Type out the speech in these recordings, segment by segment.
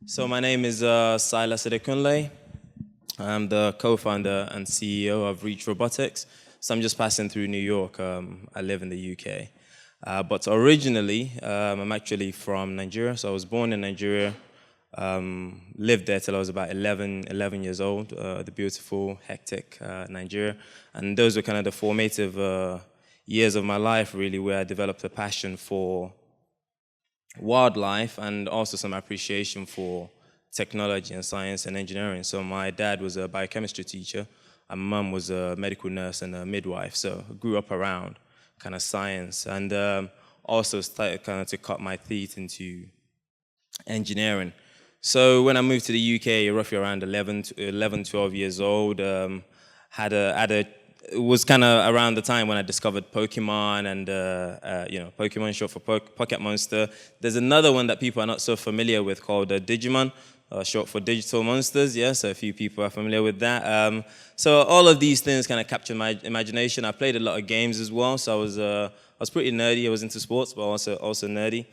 So my name is Silas Adekunle. I'm the co-founder and CEO of Reach Robotics. So I'm just passing through New York. I live in the UK. But originally, I'm actually from Nigeria. So I was born in Nigeria, lived there till I was about 11 years old, the beautiful, hectic Nigeria. And those were kind of the formative years of my life, really, where I developed a passion for wildlife and also some appreciation for technology and science and engineering. So my dad was a biochemistry teacher, and my mum was a medical nurse and a midwife. So I grew up around kind of science, and also started kind of to cut my teeth into engineering. So when I moved to the UK, roughly around 12 years old, it was kind of around the time when I discovered Pokemon and, Pokemon short for Pocket Monster. There's another one that people are not so familiar with called Digimon, short for Digital Monsters. Yeah, so a few people are familiar with that. So all of these things kind of captured my imagination. I played a lot of games as well, so I was pretty nerdy. I was into sports, but also nerdy.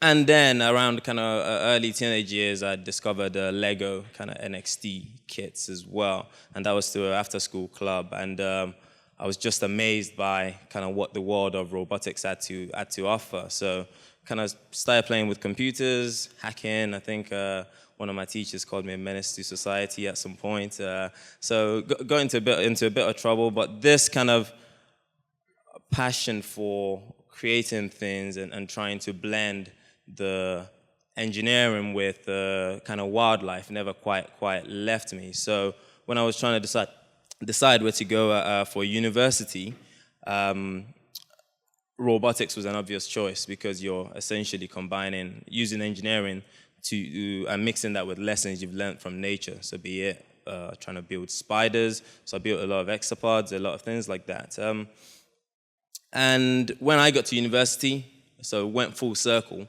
And then around kind of early teenage years, I discovered Lego kind of NXT kits as well. And that was through an after-school club. And I was just amazed by kind of what the world of robotics had to offer. So kind of started playing with computers, hacking. I think one of my teachers called me a menace to society at some point. So got into a bit of trouble. But this kind of passion for creating things and trying to blend the engineering with kind of wildlife never quite left me. So when I was trying to decide where to go for university, robotics was an obvious choice because you're essentially using engineering and mixing that with lessons you've learned from nature. So be it trying to build spiders. So I built a lot of exopods, a lot of things like that. And when I got to university, so went full circle,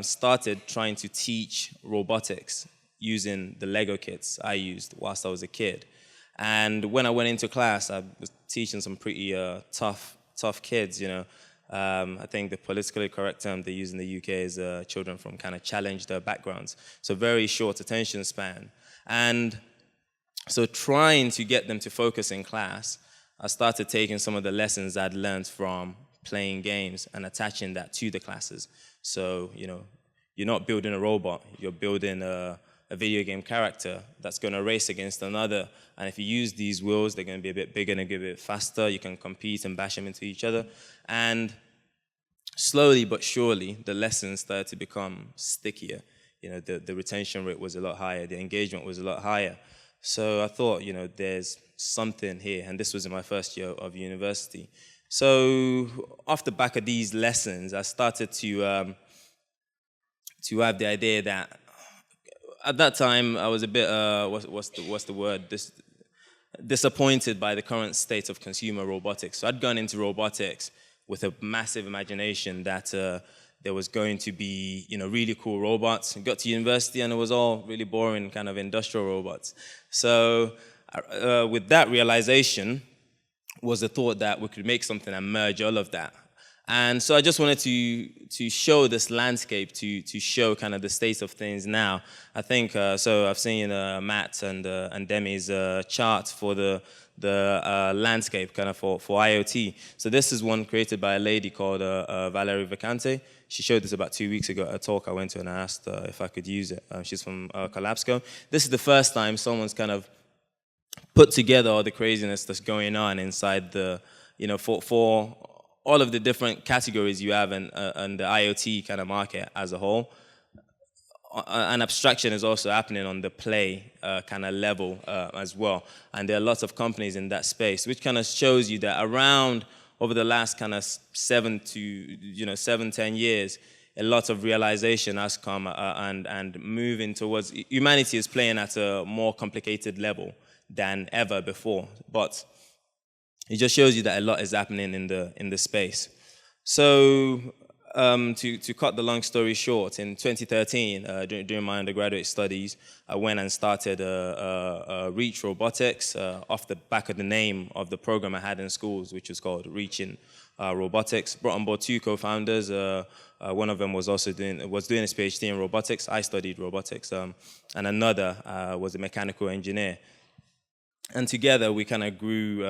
started trying to teach robotics using the Lego kits I used whilst I was a kid. And when I went into class, I was teaching some pretty tough kids, I think the politically correct term they use in the UK is children from kind of challenged backgrounds. So very short attention span. And so trying to get them to focus in class, I started taking some of the lessons I'd learned from playing games and attaching that to the classes. So, you're not building a robot, you're building a video game character that's going to race against another. And if you use these wheels, they're going to be a bit bigger and a bit faster. You can compete and bash them into each other. And slowly but surely, the lessons started to become stickier. The retention rate was a lot higher, the engagement was a lot higher. So I thought, there's something here, and this was in my first year of university. So off the back of these lessons, I started to have the idea that at that time I was a bit what's the word, disappointed by the current state of consumer robotics. So I'd gone into robotics with a massive imagination that there was going to be really cool robots. I got to university and it was all really boring kind of industrial robots. So with that realization was the thought that we could make something and merge all of that. And so I just wanted to show this landscape, to show kind of the state of things now. I think, so I've seen Matt and Demi's chart for the landscape kind of for IoT. So this is one created by a lady called Valerie Vacante. She showed this about 2 weeks ago at a talk I went to, and I asked if I could use it. She's from Collapsco. This is the first time someone's kind of put together all the craziness that's going on inside for all of the different categories you have in the IoT kind of market as a whole. An abstraction is also happening on the play kind of level as well. And there are lots of companies in that space, which kind of shows you that around over the last kind of 7-10 years, a lot of realization has come and moving towards, humanity is playing at a more complicated level than ever before. But it just shows you that a lot is happening in the space. So To cut the long story short, in 2013, during my undergraduate studies, I went and started Reach Robotics off the back of the name of the program I had in schools, which was called Reach Robotics. Brought on board two co-founders. One of them was also doing his PhD in robotics. I studied robotics, and another was a mechanical engineer. And together, we kind of grew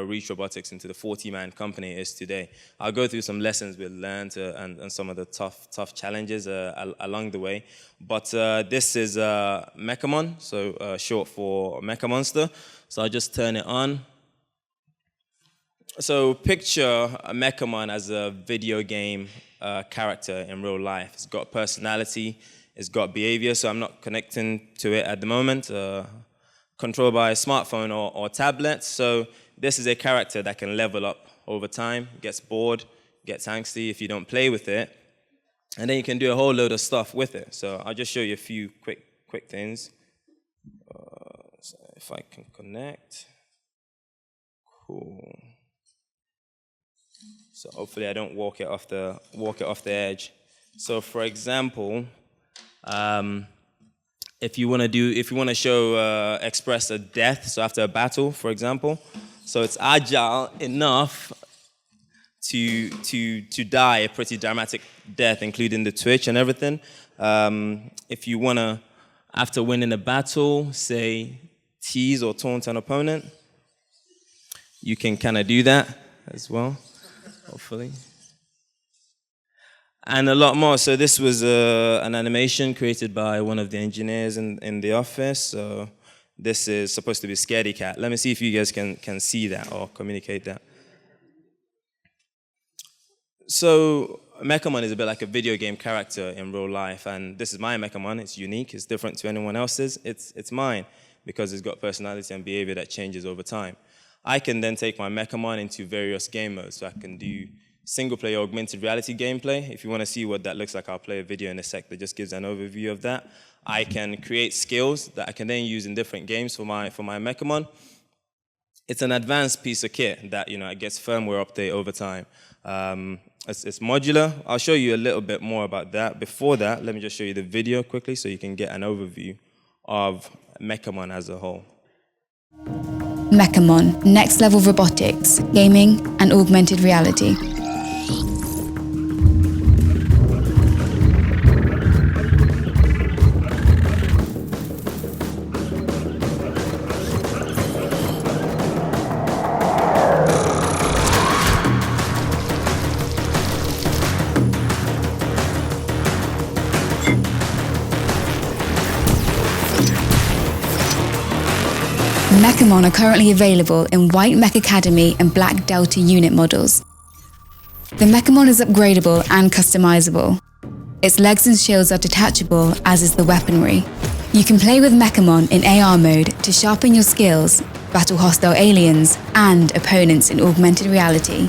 Reach Robotics into the 40-man company it is today. I'll go through some lessons we learned and some of the tough challenges along the way. But this is Mechamon, so short for Mecha Monster. So I'll just turn it on. So picture Mechamon as a video game character in real life. It's got personality, it's got behavior, so I'm not connecting to it at the moment. Controlled by a smartphone or tablet. So this is a character that can level up over time, gets bored, gets angsty if you don't play with it. And then you can do a whole load of stuff with it. So I'll just show you a few quick things. So if I can connect. Cool. So hopefully I don't walk it off the edge. So for example, if you want to show express a death, so after a battle, for example, so it's agile enough to die a pretty dramatic death, including the twitch and everything. If you want to, after winning a battle, say tease or taunt an opponent, you can kind of do that as well, hopefully. And a lot more. So this was an animation created by one of the engineers in the office. So this is supposed to be Scaredy Cat. Let me see if you guys can see that or communicate that. So Mechamon is a bit like a video game character in real life, and this is my Mechamon. It's unique. It's different to anyone else's. It's mine because it's got personality and behavior that changes over time. I can then take my Mechamon into various game modes. So I can do single-player augmented reality gameplay. If you want to see what that looks like, I'll play a video in a sec that just gives an overview of that. I can create skills that I can then use in different games for my Mechamon. It's an advanced piece of kit that it gets firmware update over time. It's modular. I'll show you a little bit more about that. Before that, let me just show you the video quickly so you can get an overview of Mechamon as a whole. Mechamon, next-level robotics, gaming, and augmented reality. Mechamon are currently available in White Mech Academy and Black Delta unit models. The Mechamon is upgradable and customizable. Its legs and shields are detachable, as is the weaponry. You can play with Mechamon in AR mode to sharpen your skills, battle hostile aliens and opponents in augmented reality,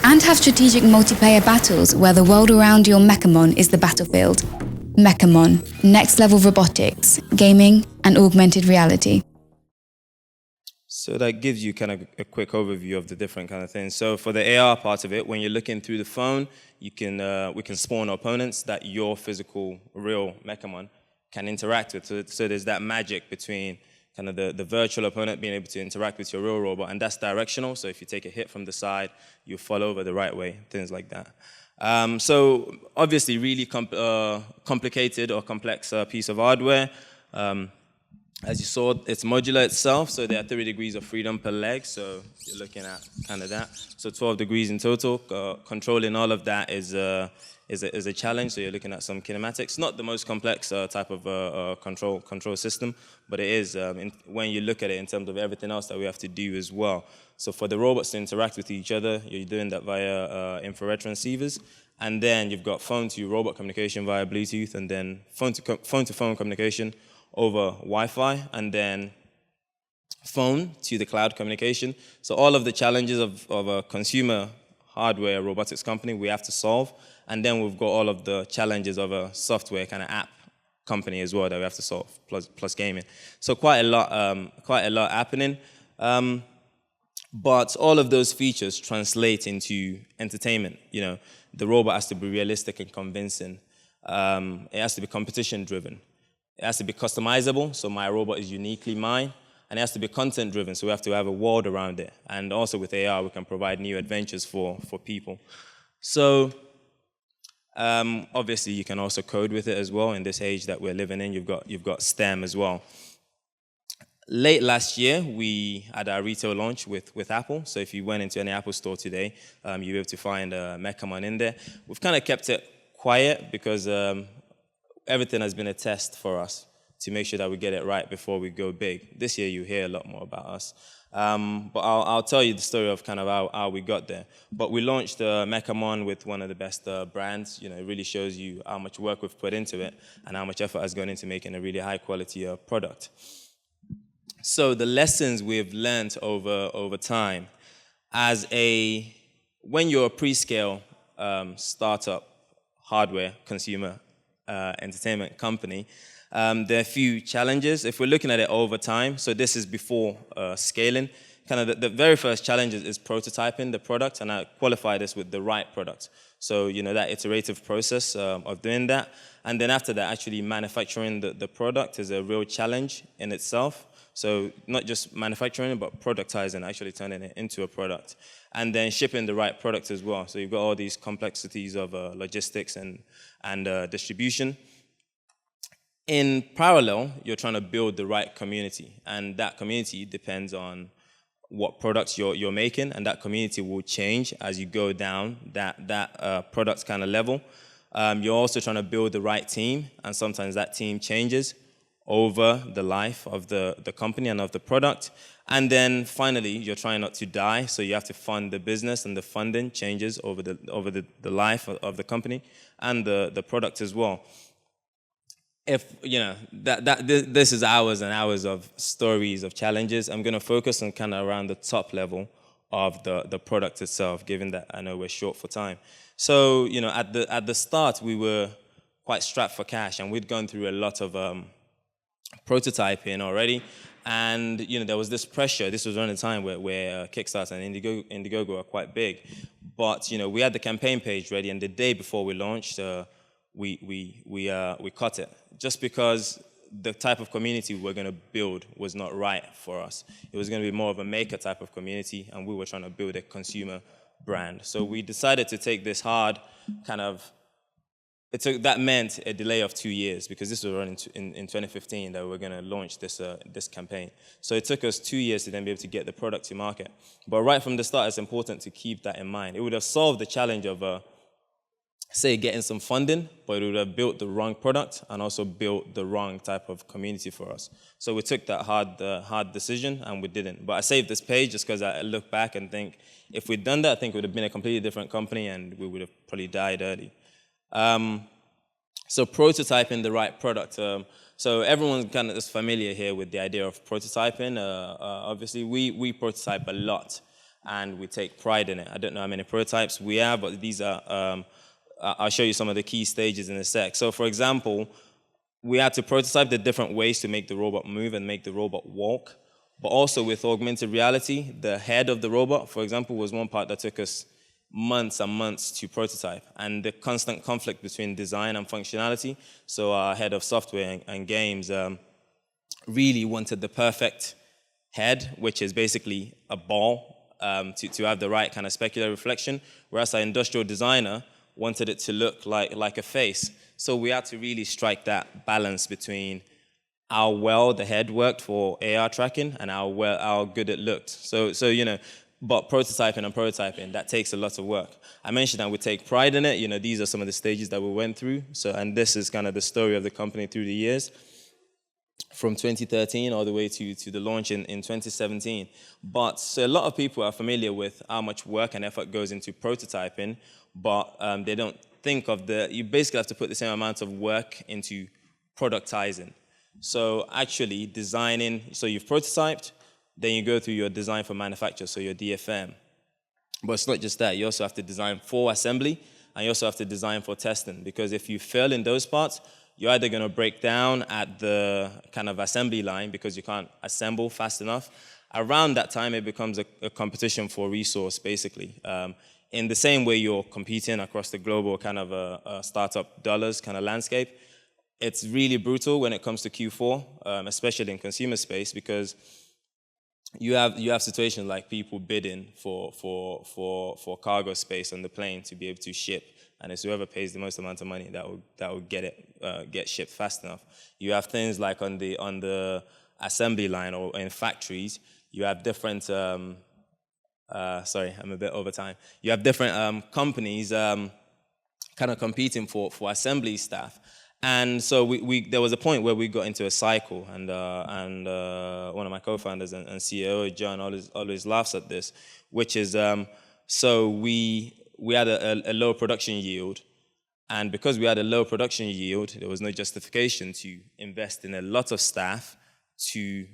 and have strategic multiplayer battles where the world around your Mechamon is the battlefield. Mechamon, next-level robotics, gaming and augmented reality. So that gives you kind of a quick overview of the different kind of things. So for the AR part of it, when you're looking through the phone, we can spawn opponents that your physical, real Mechamon can interact with. So there's that magic between kind of the virtual opponent being able to interact with your real robot, and that's directional. So if you take a hit from the side, you fall over the right way, things like that. So obviously really complicated or complex piece of hardware. As you saw, it's modular itself, so there are 30 degrees of freedom per leg, so you're looking at kind of that. So 12 degrees in total. Controlling all of that is a challenge, so you're looking at some kinematics. Not the most complex type of control system, but it is when you look at it in terms of everything else that we have to do as well. So for the robots to interact with each other, you're doing that via infrared transceivers. And then you've got phone-to-robot communication via Bluetooth, and then phone-to-phone communication over Wi-Fi, and then phone to the cloud communication. So all of the challenges of a consumer hardware robotics company we have to solve, and then we've got all of the challenges of a software kind of app company as well that we have to solve, plus gaming. So quite a lot happening. But all of those features translate into entertainment. The robot has to be realistic and convincing. It has to be competition-driven. It has to be customizable, so my robot is uniquely mine. And it has to be content-driven, so we have to have a world around it. And also with AR, we can provide new adventures for people. So obviously, you can also code with it as well. In this age that we're living in, you've got STEM as well. Late last year, we had our retail launch with Apple. So if you went into any Apple store today, you'll be able to find Mechamon in there. We've kind of kept it quiet because everything has been a test for us to make sure that we get it right before we go big. This year, you hear a lot more about us. But I'll tell you the story of kind of how we got there. But we launched Mechamon with one of the best brands. It really shows you how much work we've put into it and how much effort has gone into making a really high-quality product. So the lessons we've learned over time, when you're a pre-scale startup hardware consumer entertainment company, there are a few challenges. If we're looking at it over time, so this is before scaling, kind of the very first challenge is prototyping the product, and I qualify this with the right product. So, that iterative process of doing that. And then after that, actually manufacturing the product is a real challenge in itself. So not just manufacturing it, but productizing, actually turning it into a product. And then shipping the right product as well. So you've got all these complexities of logistics and distribution. In parallel, you're trying to build the right community. And that community depends on what products you're making. And that community will change as you go down that product kind of level. You're also trying to build the right team. And sometimes that team changes over the life of the company and of the product. And then finally, you're trying not to die, so you have to fund the business, and the funding changes over the life of the company and the product as well. If this is hours and hours of stories of challenges, I'm going to focus on kind of around the top level of the product itself, given that I know we're short for time. So at the start, we were quite strapped for cash, and we'd gone through a lot of prototyping already, and there was this pressure. This was around the time where Kickstarter and Indiegogo are quite big, but we had the campaign page ready, and the day before we launched, we cut it just because the type of community we're going to build was not right for us. It was going to be more of a maker type of community, and we were trying to build a consumer brand. So we decided to take this hard kind of. That meant a delay of 2 years, because this was running in 2015 that we were going to launch this campaign. So it took us 2 years to then be able to get the product to market. But right from the start, it's important to keep that in mind. It would have solved the challenge of, say, getting some funding, but it would have built the wrong product and also built the wrong type of community for us. So we took that hard decision, and we didn't. But I saved this page just because I look back and think, if we'd done that, I think it would have been a completely different company, and we would have probably died early. So prototyping the right product. So everyone's kind of familiar here with the idea of prototyping. Obviously, we prototype a lot, and we take pride in it. I don't know how many prototypes we have, but these are, I'll show you some of the key stages in a sec. So for example, we had to prototype the different ways to make the robot move and make the robot walk. But also with augmented reality, the head of the robot, for example, was one part that took us months and months to prototype, and the constant conflict between design and functionality. So our head of software and games really wanted the perfect head, which is basically a ball, to have the right kind of specular reflection, whereas our industrial designer wanted it to look like a face. So we had to really strike that balance between how well the head worked for AR tracking and how good it looked. So but prototyping, that takes a lot of work. I mentioned that we take pride in it. These are some of the stages that we went through. And this is kind of the story of the company through the years, from 2013 all the way to the launch in 2017. But so a lot of people are familiar with how much work and effort goes into prototyping, but they don't think of you basically have to put the same amount of work into productizing. So actually designing, so you've prototyped, then you go through your design for manufacture, so your DFM. But it's not just that. You also have to design for assembly, and you also have to design for testing, because if you fail in those parts, you're either going to break down at the kind of assembly line because you can't assemble fast enough, around that time, it becomes a competition for resource, basically. In the same way you're competing across the global kind of a startup dollars kind of landscape, it's really brutal when it comes to Q4, especially in consumer space, because you have situations like people bidding for cargo space on the plane to be able to ship, and it's whoever pays the most amount of money that will get shipped fast enough. You have things like on the assembly line or in factories, you have different. Sorry, I'm a bit over time. You have different companies kind of competing for assembly staff. And so there was a point where we got into a cycle, and one of my co-founders and CEO, John, always laughs at this, which is, so we had a low production yield, and because we had a low production yield, there was no justification to invest in a lot of staff to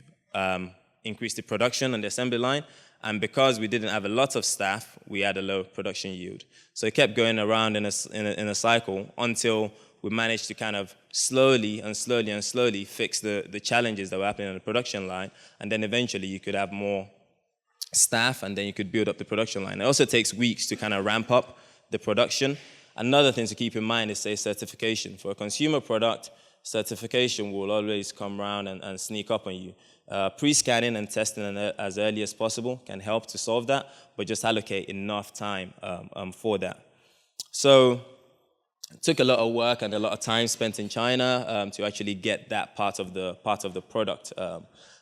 increase the production on the assembly line, and because we didn't have a lot of staff, we had a low production yield. So it kept going around in a cycle until we managed to kind of slowly fix the challenges that were happening on the production line, and then eventually you could have more staff, and then you could build up the production line. It also takes weeks to kind of ramp up the production. Another thing to keep in mind is, say, certification. For a consumer product, certification will always come around and sneak up on you. Pre-scanning and testing as early as possible can help to solve that, but just allocate enough time for that. So it took a lot of work and a lot of time spent in China to actually get that part of the product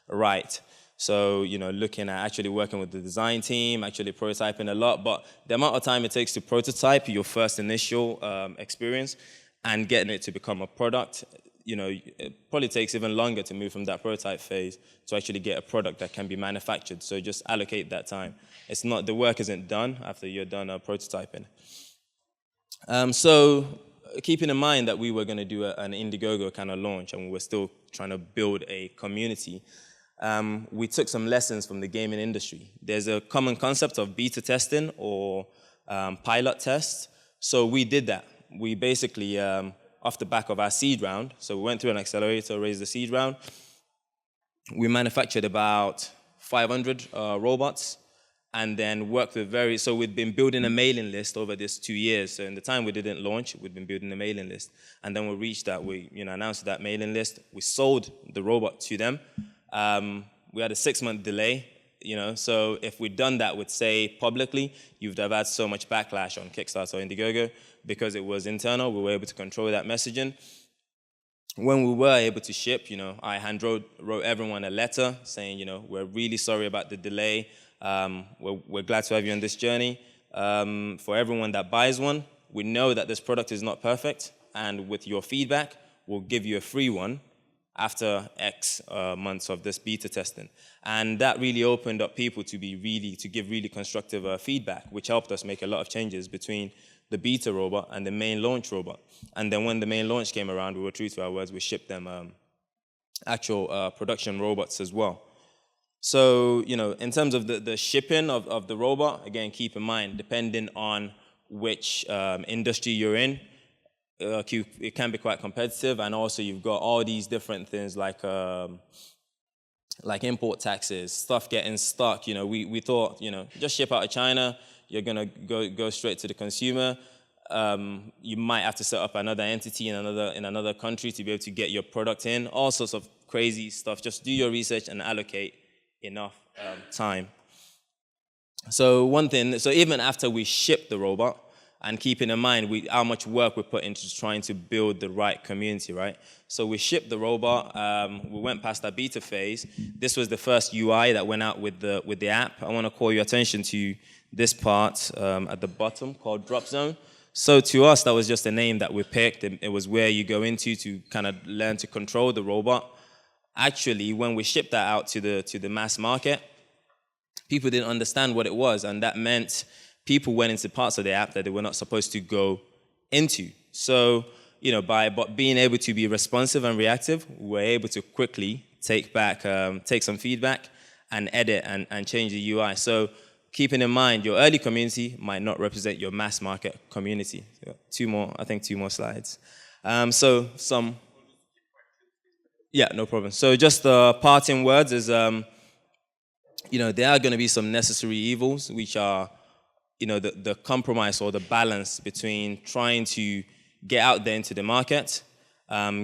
right. So, looking at actually working with the design team, actually prototyping a lot, but the amount of time it takes to prototype your first initial experience and getting it to become a product, it probably takes even longer to move from that prototype phase to actually get a product that can be manufactured. So just allocate that time. The work isn't done after you're done prototyping. So keeping in mind that we were going to do an Indiegogo kind of launch, and we were still trying to build a community, we took some lessons from the gaming industry. There's a common concept of beta testing or pilot tests. So we did that. We basically, off the back of our seed round, so we went through an accelerator, raised the seed round. We manufactured about 500 robots, and then worked with so we'd been building a mailing list over this 2 years. So in the time we didn't launch, we'd been building a mailing list. And then we reached that, we announced that mailing list. We sold the robot to them. We had a 6-month delay, so if we'd done that with, say, publicly, you'd have had so much backlash on Kickstarter or Indiegogo. Because it was internal, we were able to control that messaging. When we were able to ship, I wrote everyone a letter saying, we're really sorry about the delay. We're glad to have you on this journey. For everyone that buys one, we know that this product is not perfect, and with your feedback, we'll give you a free one after X months of this beta testing. And that really opened up people to give really constructive feedback, which helped us make a lot of changes between the beta robot and the main launch robot. And then when the main launch came around, we were true to our words, we shipped them actual production robots as well. So, in terms of the shipping of the robot, again, keep in mind, depending on which industry you're in, it can be quite competitive, and also you've got all these different things like import taxes, stuff getting stuck. We thought, just ship out of China, you're gonna go straight to the consumer. You might have to set up another entity in another country to be able to get your product in. All sorts of crazy stuff. Just do your research and allocate enough time. So even after we shipped the robot, and keeping in mind how much work we put into trying to build the right community, right? So we shipped the robot, we went past that beta phase. This was the first UI that went out with the app. I want to call your attention to this part at the bottom called Drop Zone. So to us, that was just a name that we picked. It was where you go into to kind of learn to control the robot. Actually, when we shipped that out to the mass market, people didn't understand what it was, and that meant people went into parts of the app that they were not supposed to go into. So, by being able to be responsive and reactive, we were able to quickly take some feedback and edit and change the UI. So, keeping in mind, your early community might not represent your mass market community. Two more slides. Yeah, no problem. So just the parting words is, there are going to be some necessary evils, which are, the compromise or the balance between trying to get out there into the market,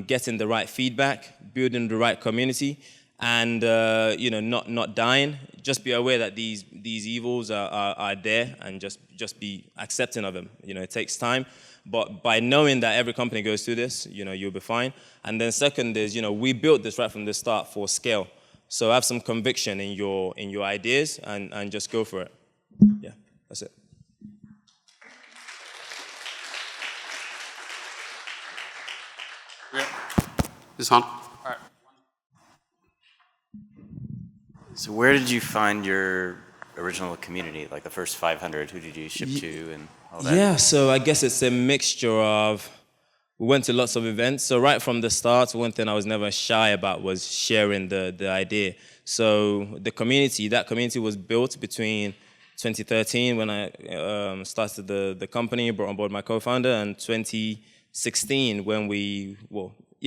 getting the right feedback, building the right community, and not dying. Just be aware that these evils are there, and just be accepting of them. It takes time, but by knowing that every company goes through this, you'll be fine. And then second is, we built this right from the start for scale. So have some conviction in your ideas and just go for it. Yeah, that's it. This on? All right. So where did you find your original community, like the first 500? Who did you ship to and all that? Yeah, so I guess it's a mixture of, we went to lots of events. So right from the start, one thing I was never shy about was sharing the idea. So that community was built between 2013 when I started the company, brought on board my co-founder, and 2016 when we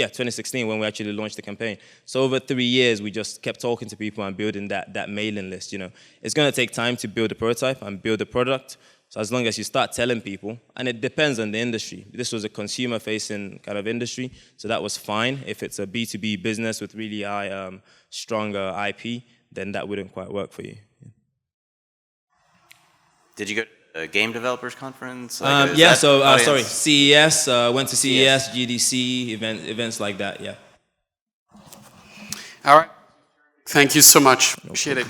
actually launched the campaign. So over 3 years, we just kept talking to people and building that mailing list. It's going to take time to build a prototype and build a product. So as long as you start telling people, and it depends on the industry. This was a consumer-facing kind of industry, so that was fine. If it's a B2B business with really high, stronger IP, then that wouldn't quite work for you. Did you go to a game developers conference? CES, went to CES, GDC, events like that, yeah. All right. Thank you so much. Appreciate it.